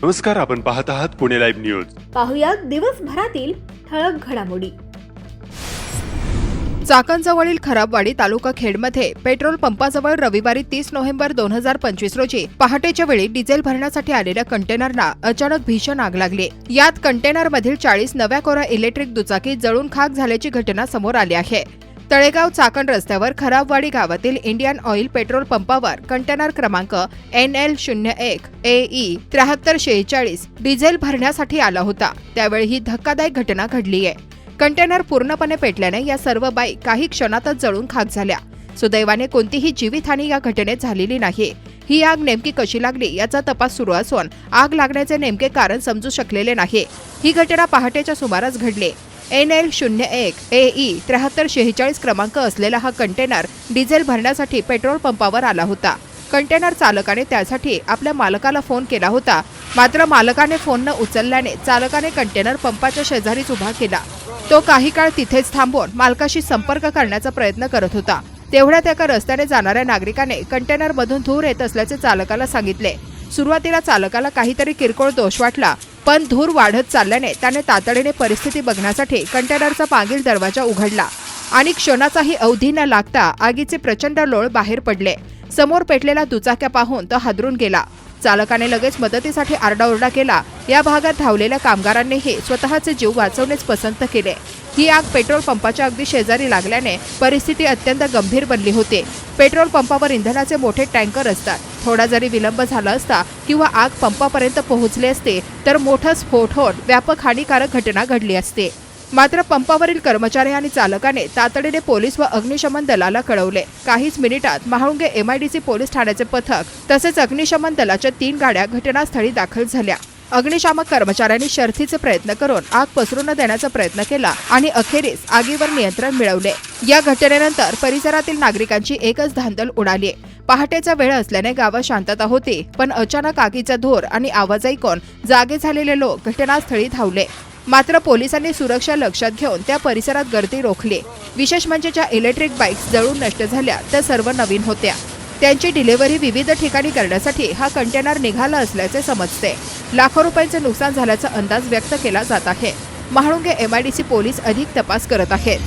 नमस्कार, आपण पाहत आहात पुणे लाईव्ह न्यूज. पाहुयात दिवसभरातील ठळक घडामोडी. चाकणजवळील खराबवाडी तालुका खेडमध्ये पेट्रोल पंपाजवळ रविवारी 30 नोव्हेंबर 2025 रोजी पहाटेच्या वेळी डिझेल भरण्यासाठी आलेल्या कंटेनरला अचानक भीषण आग लागली. यात कंटेनरमधील 40 नव्या कोरा इलेक्ट्रिक दुचाकी जळून खाक झाल्याची घटना समोर आली आहे. तळेगाव चाकण रस्त्यावर खराबवाडी गावातील इंडियन ऑइल पेट्रोल पंपावर कंटेनर क्रमांक NL01 AE 7346 डिझेल भरण्यासाठी आला होता. त्यावेळी ही धक्कादायक घटना घडली आहे. कंटेनर पूर्णपणे पेटल्याने या सर्व बाईक काही क्षणातच जळून खाक झाल्या. सुदैवाने कोणतीही जीवितहानी या घटनेत झालेली नाही. ही आग नेमकी कशी लागली याचा तपास सुरू असून आग लागण्याचे नेमके कारण समजू शकलेले नाही. ही घटना पहाटेच्या सुमारास घडली. NL01 AE 7346 क्रमांक असलेला हा कंटेनर डिझेल भरण्यासाठी पेट्रोल पंपावर आला होता. कंटेनर चालकाने त्यासाठी आपल्या मालकाला फोन केला होता. मात्र मालकाने फोन न उचलल्याने चालकाने कंटेनर पंपाच्या शेजारीच उभा केला. तो काही काळ तिथेच थांबून मालकाशी संपर्क करण्याचा प्रयत्न करत होता. तेवढ्यात एका रस्त्याने जाणाऱ्या नागरिकाने कंटेनरमधून धूर येत असल्याचे चालकाला सांगितले. सुरुवातीला चालकाला काहीतरी किरकोळ दोष वाटला, पण धूर वाढत चालल्याने त्याने तातडीने परिस्थिती बघण्यासाठी कंटेनरचा मागील दरवाजा उघडला आणि क्षणाचाही अवधी न लागता आगीचे प्रचंड लोळ बाहेर पडले. समोर पेटलेला दुचाक्या पाहून तो हादरून गेला. चालकाने लगेच मदतीसाठी आरडाओरडा केला. या भागात धावलेल्या कामगारांनीही स्वतःचे जीव वाचवणेच पसंत केले. ही आग पेट्रोल पंपाच्या अगदी शेजारी लागल्याने परिस्थिती अत्यंत गंभीर बनली होती. पेट्रोल पंपावर इंधनाचे मोठे टँकर असतात. थोडा जरी विलंब झाला असता किंवा आग पंपापर्यंत पोहोचली असते तर मोठा स्फोट होऊन व्यापक हानीकारक घटना घडली असते. मात्र पंपावरील कर्मचारी आणि चालकाने तातडीने पोलीस व अग्निशमन दलाला कळवले. काहीच मिनिटात महाळुंगे MIDC पोलीस ठाण्याचे पथक तसेच अग्निशमन दलाच्या 3 गाड्या घटनास्थळी दाखल झाल्या. अग्निशामक कर्मचाऱ्यांनी शर्थीचे प्रयत्न करून आग पसरू न देण्याचा प्रयत्न केला आणि अखेरीस आगीवर नियंत्रण मिळवले. या घटनेनंतर परिसरातील नागरिकांची एकच धांदल उडाली. पहाटेचा वेळ असल्याने गावात शांतता होती, पण अचानक आगीचा धूर आणि आवाज ऐकून जागे झालेले लोक घटनास्थळी धावले. मात्र पोलिसांनी सुरक्षा लक्षात घेऊन त्या परिसरात गर्दी रोखली. विशेष म्हणजे ज्या इलेक्ट्रिक बाईक्स जळून नष्ट झाल्या त्या सर्व नवीन होत्या. त्यांची डिलिव्हरी विविध ठिकाणी करण्यासाठी हा कंटेनर निघाला असल्याचे समजते. लाखो रुपयांचे नुकसान झाल्याचा अंदाज व्यक्त केला जात आहे. महाळुंगे MIDC पोलीस अधिक तपास करत आहेत.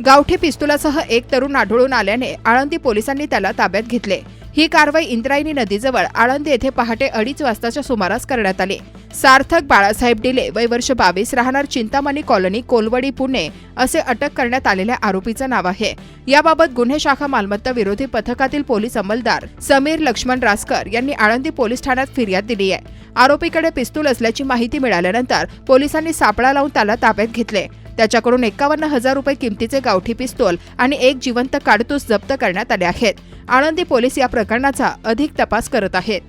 गावठी पिस्तुलासह एक तरुण आढळून आल्याने आळंदी पोलिसांनी त्याला ताब्यात घेतले. ही कारवाई इंद्रायणी नदीजवळ आळंदी येथे पहाटे 2:30 वाजताच्या सुमारास करण्यात आली. सार्थक बाळासाहेब डिले, वय वर्ष 22, राहणार चिंतामणी कॉलनी, कोलवडी, पुणे असे अटक करण्यात आलेल्या आरोपीचं नाव आहे. याबाबत गुन्हे शाखा मालमत्ता विरोधी पथकातील पोलीस अंमलदार समीर लक्ष्मण रासकर यांनी आळंदी पोलीस ठाण्यात फिर्याद दिली आहे. आरोपीकडे पिस्तूल असल्याची माहिती मिळाल्यानंतर पोलिसांनी सापळा लावून त्याला ताब्यात घेतले. त्याच्याकडून 51,000 रुपये किमतीचे गावठी पिस्तूल आणि एक जिवंत काडतूस जप्त करण्यात आले आहेत. आळंदी पोलीस या प्रकरणाचा अधिक तपास करत आहेत.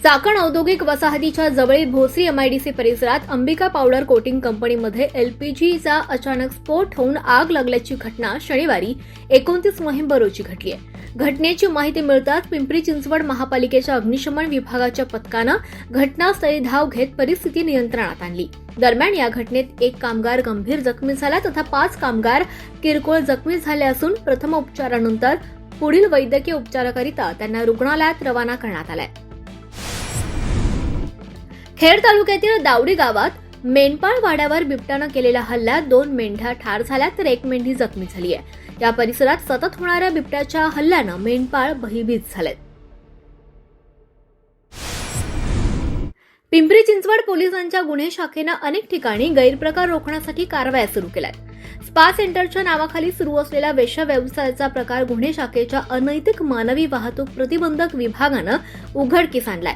चाकण औद्योगिक वसाहतीच्या जवळील भोसरी MIDC परिसरात अंबिका पावडर कोटिंग कंपनीमध्ये LPGचा अचानक स्फोट होऊन आग लागल्याची घटना शनिवारी 29 नोव्हेंबर रोजी घडली आहे. घटनेची माहिती मिळताच पिंपरी चिंचवड महापालिकेच्या अग्निशमन विभागाच्या पथकानं घटनास्थळी धाव घेत परिस्थिती नियंत्रणात आणली. दरम्यान या घटनेत एक कामगार गंभीर जखमी झाला तथा 5 कामगार किरकोळ जखमी झाले असून प्रथमोपचारानंतर पुढील वैद्यकीय उपचाराकरिता त्यांना रुग्णालयात रवाना करण्यात आलाय. खेड तालुक्यातील दावडी गावात मेंढपाळ वाड्यावर बिबट्यानं केलेल्या हल्ल्यात 2 मेंढ्या ठार झाल्या तर 1 मेंढी जखमी झाली आहे. या परिसरात सतत होणाऱ्या बिबट्याच्या हल्ल्यानं मेंढपाळ भयभीत झालेत. पिंपरी चिंचवड पोलिसांच्या गुन्हे शाखेनं अनेक ठिकाणी गैरप्रकार रोखण्यासाठी कारवाया सुरू केल्यात. स्पा सेंटरच्या नावाखाली सुरू असलेल्या वेश्या व्यवसायाचा प्रकार गुन्हे शाखेच्या अनैतिक मानवी वाहतूक प्रतिबंधक विभागानं उघडकीस आणलाय.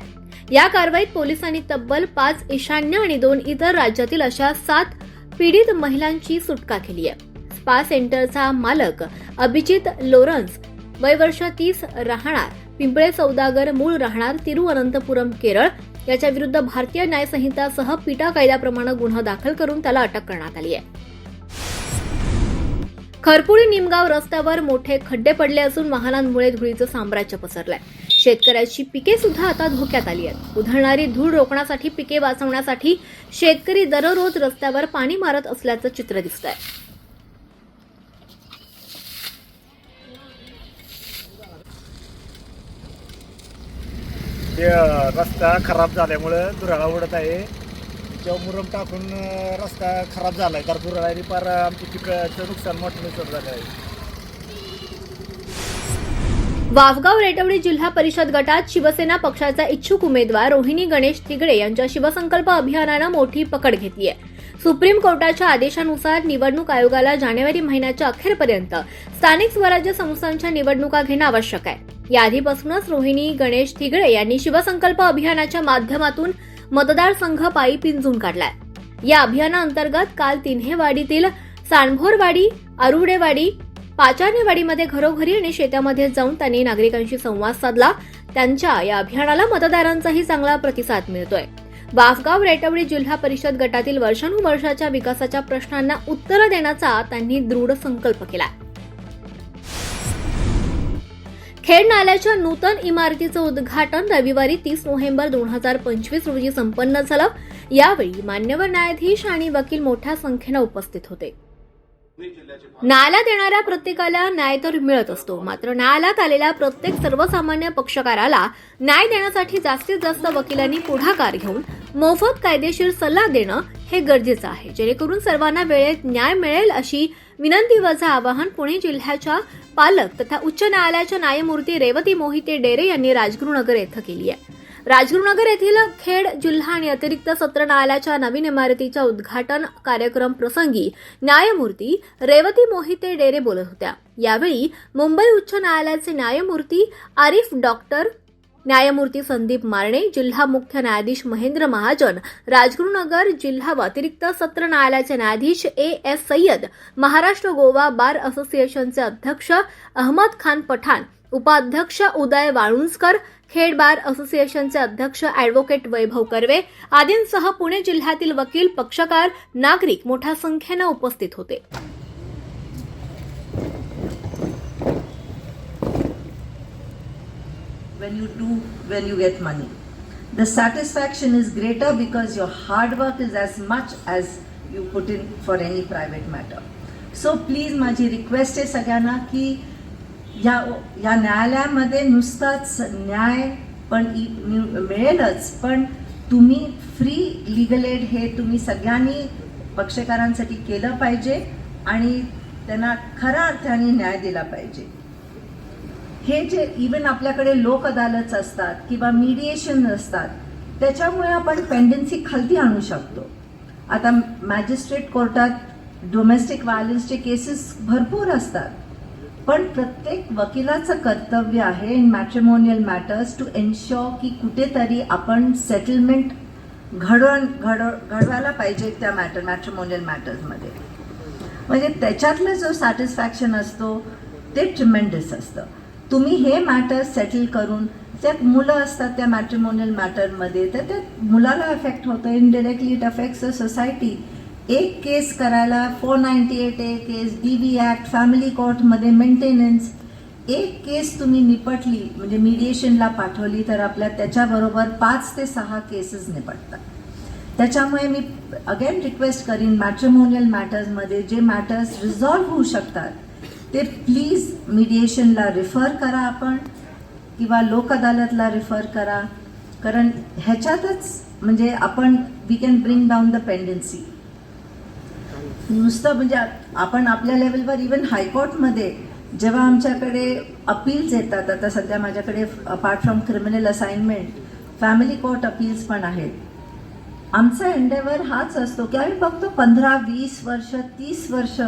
या कारवाईत पोलिसांनी तब्बल 5 ईशान्य आणि 2 इतर राज्यातील अशा 7 पीडित महिलांची सुटका केली आहे. स्पा सेंटरचा मालक अभिजित लोरन्स, वय वर्ष 30, राहणार पिंपळे सौदागर, मूळ राहणार तिरुवनंतपुरम, केरळ, याच्या विरुद्ध भारतीय न्याय संहितासह पिटा कायद्याप्रमाणे गुन्हा दाखल करून त्याला अटक करण्यात आली आहे. खरपुडी निमगाव रस्त्यावर मोठे खड्डे पडले असून वाहनांमुळे धुळीचं साम्राज्य पसरलंय. शेतकऱ्याची पिके सुद्धा आता धोक्यात आली आहेत. उधळणारी धूळ रोखण्यासाठी पिके वाचवण्यासाठी शेतकरी दररोज रस्त्यावर पाणी मारत असल्याचं चित्र दिसतंय. ते रस्ता खराब झाल्यामुळं दुराळा उडत आहे. जेव्हा मुरम टाकून रस्ता खराब झाला आहे तर दुराळाने फार आमची पिकाचं नुकसान मोठं नुकसान झालं आहे. वाफगाव रेटवडी जिल्हा परिषद गटात शिवसेना पक्षाचा इच्छुक उमेदवार रोहिणी गणेश तिगडे यांच्या शिवसंकल्प अभियानानं मोठी पकड घेतली आहे. सुप्रीम कोर्टाच्या आदेशानुसार निवडणूक आयोगाला जानेवारी महिन्याच्या अखेरपर्यंत स्थानिक स्वराज्य संस्थांच्या निवडणुका घेणं आवश्यक आहे. याआधीपासूनच रोहिणी गणेश तिगडे यांनी शिवसंकल्प अभियानाच्या माध्यमातून मतदारसंघ पायी पिंजून काढलाय. या अभियानाअंतर्गत काल तिन्हेवाडीतील सांडभोरवाडी, आरुडेवाडी, पाचानेवाडीमध्ये घरोघरी आणि शेतामध्ये जाऊन त्यांनी नागरिकांशी संवाद साधला. त्यांच्या या अभियानाला मतदारांचाही चांगला प्रतिसाद मिळतोय. वाफगाव रेटवडी जिल्हा परिषद गटातील वर्षानुवर्षाच्या विकासाच्या प्रश्नांना उत्तर देण्याचा त्यांनी दृढ संकल्प केला. खेड नाल्याच्या नूतन इमारतीचं उद्घाटन रविवारी 30 नोव्हेंबर 2025 रोजी संपन्न झालं. यावेळी मान्यवर न्यायाधीश आणि वकील मोठ्या संख्येनं उपस्थित होते. न्यायालयात येणाऱ्या प्रत्येकाला न्याय तर मिळत असतो, मात्र न्यायालयात आलेल्या प्रत्येक सर्वसामान्य पक्षकाराला न्याय देण्यासाठी जास्तीत जास्त वकिलांनी पुढाकार घेऊन मोफत कायदेशीर सल्ला देणं हे गरजेचं आहे, जेणेकरून सर्वांना वेळेत न्याय मिळेल अशी विनंतीवजा आवाहन पुणे जिल्ह्याच्या पालक तथा उच्च न्यायालयाच्या न्यायमूर्ती रेवती मोहिते डेरे यांनी राजगुरुनगर येथे केली आहे. राजगुरुनगर येथील खेड जिल्हा आणि अतिरिक्त सत्र न्यायालयाच्या नवीन इमारतीच्या उद्घाटन कार्यक्रम प्रसंगी न्यायमूर्ती रेवती मोहिते डेरे बोलत होत्या. यावेळी मुंबई उच्च न्यायालयाचे न्यायमूर्ती आरिफ डॉक्टर, न्यायमूर्ती संदीप मारणे, जिल्हा मुख्य न्यायाधीश महेंद्र महाजन, राजगुरुनगर जिल्हा व अतिरिक्त सत्र न्यायालयाचे न्यायाधीश A.S. सय्यद, महाराष्ट्र गोवा बार असोसिएशनचे अध्यक्ष अहमद खान पठाण, उपाध्यक्ष उदय वाळुंजकर, खेड बार असोसिएशनचे अध्यक्ष अॅडव्होकेट वैभव कर्वे आदींसह पुणे जिल्ह्यातील वकील, पक्षकार, नागरिक मोठ्या संख्येनं उपस्थित होते. when you get money, the satisfaction is greater because your hard work is as much as you put in for any private matter. So please माझी रिक्वेस्ट आहे सगळ्यांना की या न्यायालयामध्ये नुसताच न्याय पण मिळेलच, पण तुम्ही फ्री लीगल एड हे तुम्ही सगळ्यांनी पक्षकारांसाठी केलं पाहिजे आणि त्यांना खऱ्या अर्थाने न्याय दिला पाहिजे. हे जे इव्हन आपल्याकडे लोक अदालत असतात किंवा मीडिएशन असतात, त्याच्यामुळे आपण पेंडन्सी खालती आणू शकतो. आता मॅजिस्ट्रेट कोर्टात डोमेस्टिक व्हायलन्सचे केसेस भरपूर असतात, पण प्रत्येक वकिलाचं कर्तव्य आहे in matrimonial matters to ensure की कुठेतरी आपण सेटलमेंट घडवायला पाहिजे त्या मॅट्रिमोनियल मॅटर्समध्ये. म्हणजे त्याच्यातलं जो सॅटिस्फॅक्शन असतो ते ट्रिमेंडस असतं. तुम्ही हे मॅटर सेटल करून त्या मुलं असतात त्या मॅट्रिमोनियल मॅटरमध्ये, तर त्या मुलाला अफेक्ट होतं. Indirectly it affects the society. एक केस करायला 498A केस, DV ॲक्ट, फॅमिली कोर्टमध्ये मेंटेनन्स, एक केस तुम्ही निपटली म्हणजे मीडिएशनला पाठवली तर आपल्या त्याच्याबरोबर 5 ते 6 केसेस निपटतात. त्याच्यामुळे मी अगेन रिक्वेस्ट करीन मॅट्रिमोनियल मॅटर्समध्ये जे मॅटर्स रिझॉल्व्ह होऊ शकतात ते प्लीज मीडिएशनला रिफर करा आपण किंवा लोक अदालतला रिफर करा, कारण ह्याच्यातच म्हणजे आपण we can bring down the pendency. नुसतं म्हणजे आपण आपल्या लेवलवर इवन हायकोर्टमध्ये जेव्हा आमच्याकडे अपील्स येतात, आता सध्या माझ्याकडे apart from criminal assignment family court appeals पण आहेत. आमचा एंडेवर हाच असतो की आम्ही बघतो 15, 20 वर्ष, 30 वर्ष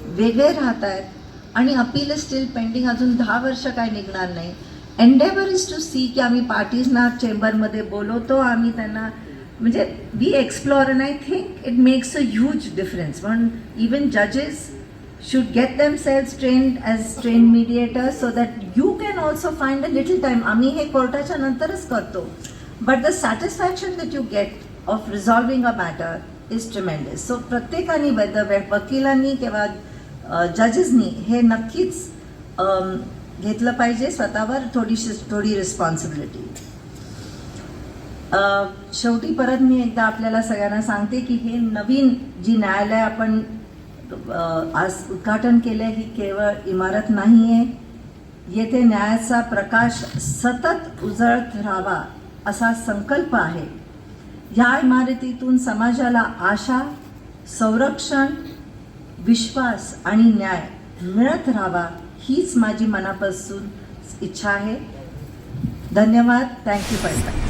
वेगळे राहत आहेत आणि अपील स्टील पेंडिंग, अजून 10 वर्ष काय निघणार नाही. एंडेवर इज टू सी की आम्ही पार्टीजना चेंबरमध्ये बोलवतो, आम्ही त्यांना म्हणजे we explore, and I think it makes a huge difference. म्हणून इवन जजेस should get themselves trained as trained mediators so that you can also find a little time. आम्ही हे कोर्टाच्या नंतरच करतो, but the satisfaction that you get of resolving a matter is tremendous. So प्रत्येकाने वकिलांनी किंवा जजेसनी हे नक्कीच घेतलं पाहिजे स्वतःवर थोडी रिस्पॉन्सिबिलिटी. शेवटी परत मी एकदा आपल्याला सगळ्यांना सांगते की हे नवीन जी न्यायालय आपण आज उद्घाटन केलं ही केवळ इमारत नाही आहे. येथे न्यायाचा प्रकाश सतत उजळत राहावा असा संकल्प आहे. ह्या इमारतीतून समाजाला आशा, संरक्षण, विश्वास आणि न्याय मिळत राहावा हीच माझी मनापासून इच्छा आहे. धन्यवाद. Thank you very much.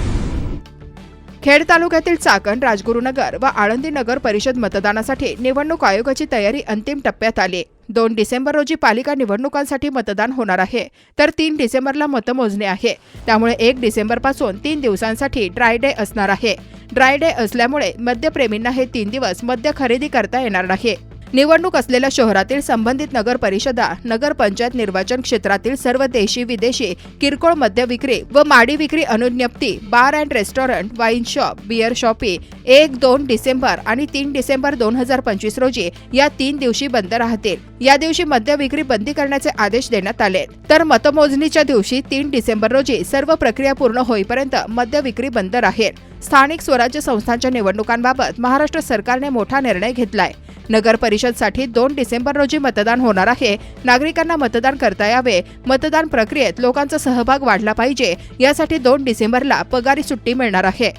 खेड तालुक्यातील चाकण, राजगुरुनगर व आळंदी नगर परिषद मतदानासाठी निवडणूक आयोगाची तयारी अंतिम टप्प्यात आली. 2 डिसेंबर रोजी पालिका निवडणुकांसाठी मतदान होणार आहे, तर 3 डिसेंबरला मतमोजणी आहे. त्यामुळे 1 डिसेंबरपासून 3 दिवसांसाठी ड्राय डे असणार आहे. ड्राय डे असल्यामुळे मद्यप्रेमींना हे 3 दिवस मद्य खरेदी करता येणार नाही. निवडणूक असलेल्या शहरातील संबंधित नगर परिषदा, नगर पंचायत निर्वाचन क्षेत्रातील सर्व देशी विदेशी किरकोळ मद्य विक्री व माडी विक्री अनुज्ञप्ती, bar and restaurant, wine shop, beer shoppe 1, 2 डिसेंबर आणि 3 डिसेंबर 2025 रोजी या 3 दिवशी बंद राहतील. या दिवशी मद्य विक्री बंदी करण्याचे आदेश देण्यात आले. तर मतमोजणीच्या दिवशी 3 डिसेंबर रोजी सर्व प्रक्रिया पूर्ण होईपर्यंत मद्य विक्री बंद राहील. स्थानिक स्वराज्य संस्थांच्या निवडणुकांबाबत महाराष्ट्र सरकारने मोठा निर्णय घेतलाय. नगर परिषदसाठी 2 डिसेंबर रोजी मतदान होणार आहे. नागरिकांना मतदान करता यावे, मतदान प्रक्रियेत लोकांचा सहभाग वाढला पाहिजे, यासाठी 2 डिसेंबरला पगारी सुट्टी मिळणार आहे.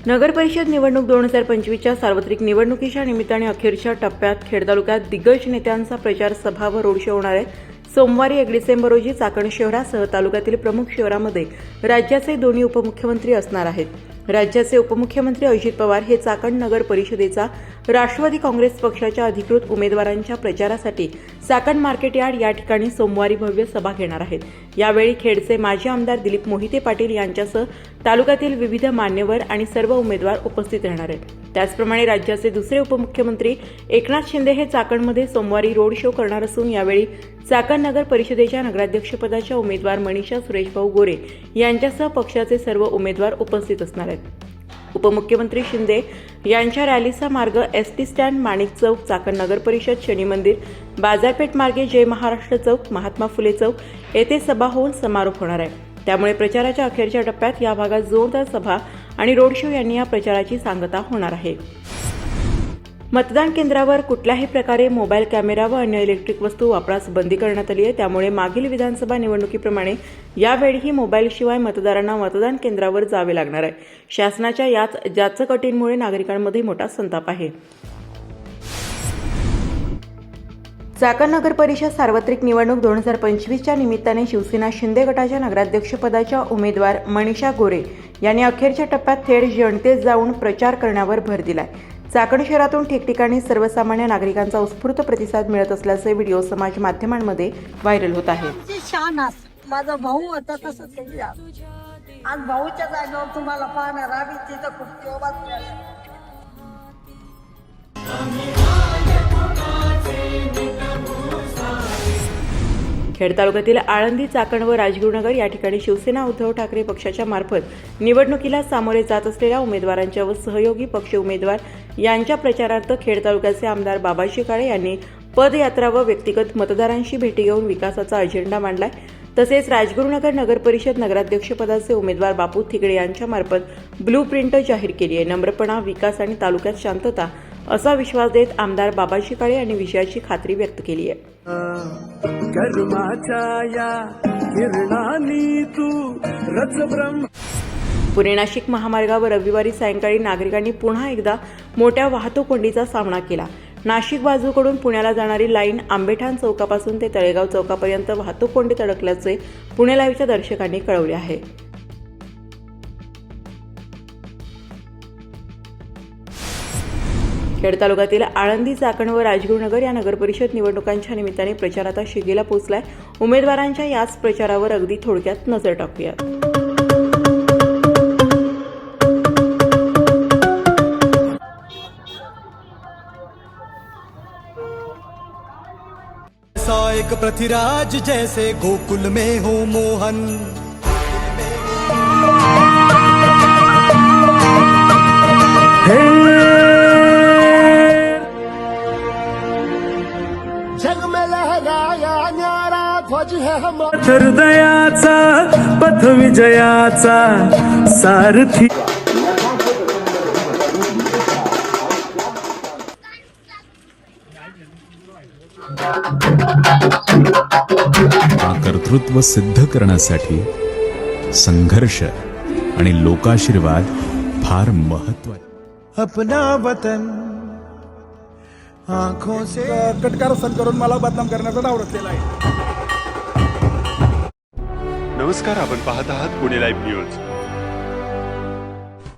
नगर परिषद निवडणूक 2025च्या सार्वत्रिक निवडणुकीच्या निमित्ताने अखेरच्या टप्प्यात खेड तालुक्यात दिग्गज नेत्यांचा प्रचार सभा व रोड शो होणार आहे. सोमवारी 1 डिसेंबर रोजी चाकण शहरासह तालुक्यातील प्रमुख शहरामध्ये राज्याचे दोन्ही उपमुख्यमंत्री असणार आहेत. राज्याचे उपमुख्यमंत्री अजित पवार हे चाकण नगर परिषदेचा राष्ट्रवादी काँग्रेस पक्षाच्या अधिकृत उमेदवारांच्या प्रचारासाठी चाकण मार्केट यार्ड या ठिकाणी सोमवारी भव्य सभा घेणार आहेत. यावेळी खेडचे माजी आमदार दिलीप मोहिते पाटील यांच्यासह तालुक्यातील विविध मान्यवर आणि सर्व उमेदवार उपस्थित राहणार आहेत. त्याचप्रमाणे राज्याचे दुसरे उपमुख्यमंत्री एकनाथ शिंदे हे चाकणमध्ये सोमवारी रोड शो करणार असून यावेळी चाकण नगर परिषदेच्या नगराध्यक्षपदाच्या उमेदवार मनीषा सुरेशभाऊ गोरे यांच्यासह पक्षाचे सर्व उमेदवार उपस्थित असणार आहेत. उपमुख्यमंत्री शिंदे यांच्या रॅलीचा मार्ग एसटी स्टँड, माणिक चौक, चाकण नगर परिषद, शनी मंदिर, बाजारपेठ मार्गे जय महाराष्ट्र चौक, महात्मा फुले चौक येथे सभा होऊन समारोप होणार आहे. त्यामुळे प्रचाराच्या अखेरच्या टप्प्यात या भागात जोरदार सभा आणि रोड शो यांनी या प्रचाराची सांगता होणार आहे. मतदान केंद्रावर कुठल्याही प्रकारे मोबाईल कॅमेरा व अन्य इलेक्ट्रिक वस्तू वापरास बंदी करण्यात आली आहे. त्यामुळे मागील विधानसभा निवडणुकीप्रमाणे यावेळीही मोबाईलशिवाय मतदारांना मतदान केंद्रावर जावे लागणार आहे. शासनाच्या याच जाचकटींमुळे नागरिकांमध्ये मोठा संताप आहे. चाकण नगर परिषद सार्वत्रिक निवडणूक 2025च्या निमित्ताने शिवसेना शिंदे गटाच्या नगराध्यक्षपदाच्या उमेदवार मनीषा गोरे यांनी अखेरच्या टप्प्यात थेट जनतेत जाऊन प्रचार करण्यावर भर दिलाय. चाकण शहरातून ठिकठिकाणी सर्वसामान्य नागरिकांचा उत्स्फूर्त प्रतिसाद मिळत असल्याचे व्हिडिओ समाज माध्यमांमध्ये व्हायरल होत आहे. माझा भाऊ होता तसं ते आज भाऊच्या जागेवर तुम्हाला पाहणार आम्ही तिथं खूप तेव्हाच खेड तालुक्यातील आळंदी, चाकण व राजगुरुनगर या ठिकाणी शिवसेना उद्धव ठाकरे पक्षाच्या मार्फत निवडणुकीला सामोरे जात असलेल्या उमेदवारांच्या व सहयोगी पक्ष उमेदवार यांच्या प्रचारार्थ खेड तालुक्याचे आमदार बाबाजी काळे यांनी पदयात्रा व व्यक्तिगत मतदारांशी भेटी घेऊन विकासाचा अजेंडा मांडलाय. तसेच राजगुरुनगर नगर परिषद नगराध्यक्षपदाचे उमेदवार बापू थिगडे यांच्या मार्फत ब्लू प्रिंट जाहीर केली आहे. नम्रपणा, विकास आणि तालुक्यात शांतता असा विश्वास देत आमदार बाबाजी काळे यांनी विजयाची खात्री व्यक्त केली आहे. पुणे नाशिक महामार्गावर रविवारी सायंकाळी नागरिकांनी पुन्हा एकदा मोठ्या वाहतूक कोंडीचा सामना केला. नाशिक बाजूकडून पुण्याला जाणारी लाईन आंबेठाण चौकापासून ते तळेगाव चौकापर्यंत वाहतूक कोंडीत अडकल्याचे पुणे लाईव्हच्या दर्शकांनी कळवले आहे. खेड तालुक्यातील आळंदी, चाकण व राजगुरुनगर या नगरपरिषद निवडणुकांच्या निमित्ताने प्रचार आता शिगेला पोहोचलाय. उमेदवारांच्या याच प्रचारावर अगदी थोडक्यात नजर टाकूया. एक पृथ्वीराज जैसे गोकुल में हो मोहन, जग में लहराया न्यारा ध्वज है हम हृदयाचा पथ विजयाचा सारथी. कर्तृत्व सिद्ध करण्यासाठी संघर्ष आणि लोकाशीर्वाद फार महत्त्वाचे. अपना वतन आंखों से कटकार सण करून मला बदनाम करण्याचा डाव रचलेला आहे. नमस्कार, आपण पाहत आहात पुणे लाईव्ह न्यूज.